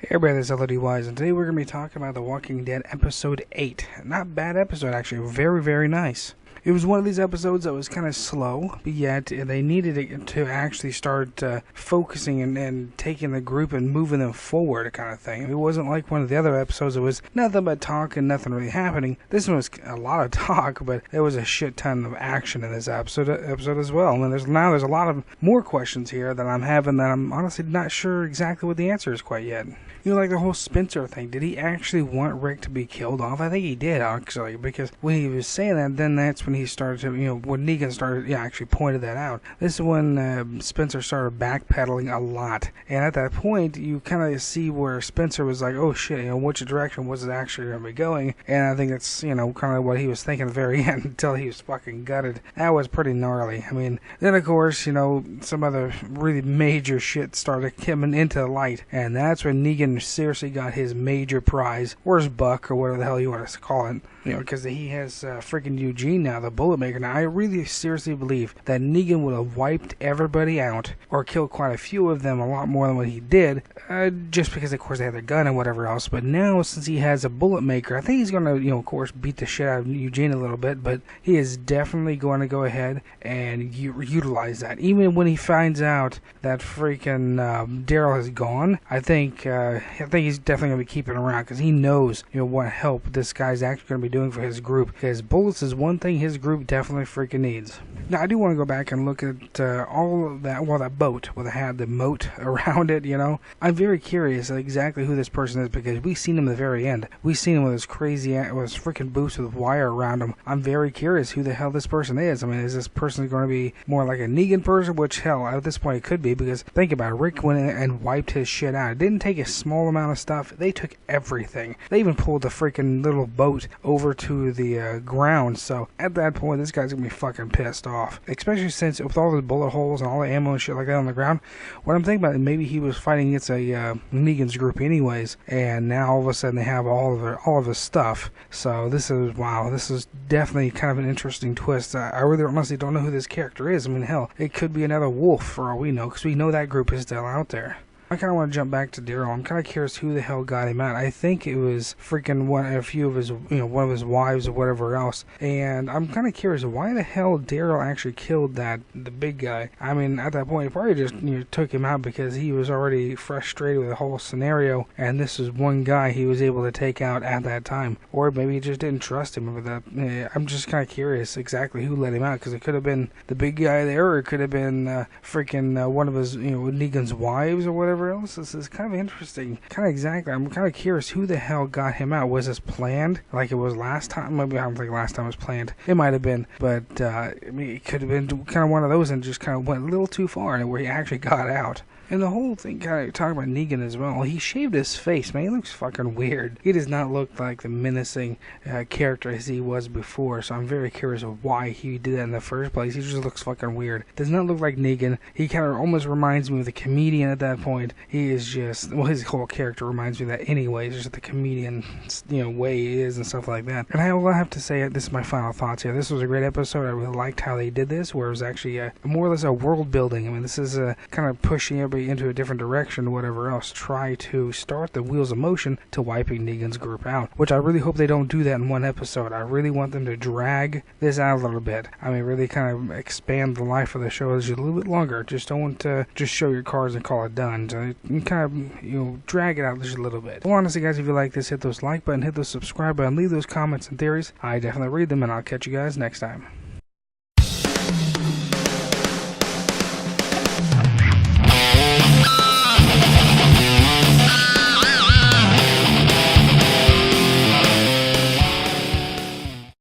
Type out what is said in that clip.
Hey everybody, this is ep8-LODWise, and today we're going to be talking about The Walking Dead episode 8. Not bad episode, actually. Very, very nice. It was one of these episodes that was kind of slow, but yet they needed it to actually start focusing and taking the group and moving them forward, kind of thing. It wasn't like one of the other episodes. It was nothing but talk and nothing really happening. This one was a lot of talk, but there was a shit ton of action in this episode as well. And there's a lot of more questions here that I'm having that I'm honestly not sure exactly what the answer is quite yet. You know, like the whole Spencer thing. Did he actually want Rick to be killed off? I think he did, actually, because when he was saying that, then that's when he started to, when Negan started, actually pointed that out. This is when Spencer started backpedaling a lot. And at that point, you kind of see where Spencer was like, oh shit, which direction was it actually going to be going? And I think that's, kind of what he was thinking at the very end until he was fucking gutted. That was pretty gnarly. I mean, then of course, some other really major shit started coming into the light. And that's when Negan seriously got his major prize, or his buck, or whatever the hell you want to call it. Because he has freaking Eugene now, the bullet maker. Now, I really seriously believe that Negan would have wiped everybody out, or killed quite a few of them, a lot more than what he did, just because, of course, they had their gun and whatever else. But now, since he has a bullet maker, I think he's going to, of course, beat the shit out of Eugene a little bit, but he is definitely going to go ahead and utilize that. Even when he finds out that freaking Daryl is gone, I think he's definitely going to be keeping around, because he knows, what help this guy's actually going to be doing for his group, because bullets is one thing his group definitely freaking needs. Now, I do want to go back and look at all of that, that boat, where they had the moat around it, I'm very curious exactly who this person is, because we've seen him at the very end. We've seen him with his crazy, with his freaking boots with wire around him. I'm very curious who the hell this person is. I mean, is this person going to be more like a Negan person? Which, hell, at this point it could be, because think about it, Rick went in and wiped his shit out. It didn't take a small amount of stuff. They took everything. They even pulled the freaking little boat over to the ground. So at that point, this guy's gonna be fucking pissed off, especially since with all the bullet holes and all the ammo and shit like that on the ground. What I'm thinking about, maybe he was fighting against a Negan's group anyways, and now all of a sudden they have all of his stuff. So this is, wow, this is definitely kind of an interesting twist. I really honestly don't know who this character is. I mean, hell, it could be another Wolf for all we know, because we know that group is still out there. I kind of want to jump back to Daryl. I'm kind of curious who the hell got him out. I think it was freaking one of his wives or whatever else. And I'm kind of curious why the hell Daryl actually killed the big guy. I mean, at that point, he probably just took him out because he was already frustrated with the whole scenario, and this is one guy he was able to take out at that time. Or maybe he just didn't trust him with that. I'm just kind of curious exactly who let him out, because it could have been the big guy there, or it could have been freaking one of his, Negan's wives or whatever else. This is kind of interesting. I'm kind of curious who the hell got him out. Was this planned like it was last time? Maybe I don't think last time was planned. It might have been, but I mean, it could have been kind of one of those and just kind of went a little too far where he actually got out. And the whole thing, kind of talking about Negan as well, he shaved his face, man. He looks fucking weird. He does not look like the menacing character as he was before, so I'm very curious of why he did that in the first place. He just looks fucking weird. Does not look like Negan. He kind of almost reminds me of the comedian at that point. He is just, well, his whole character reminds me of that anyways, just the comedian, way he is and stuff like that. And I will have to say, this is my final thoughts here. This was a great episode. I really liked how they did this, where it was actually more or less a world building. I mean, this is kind of pushing everybody into a different direction, whatever else, try to start the wheels of motion to wiping Negan's group out, which I really hope they don't do that in one episode. I really want them to drag this out a little bit. I mean, really kind of expand the life of the show just a little bit longer. Just don't just show your cards and call it done. So you kind of, drag it out just a little bit. Well, honestly, guys, if you like this, hit those like button, hit the subscribe button, leave those comments and theories. I definitely read them, and I'll catch you guys next time.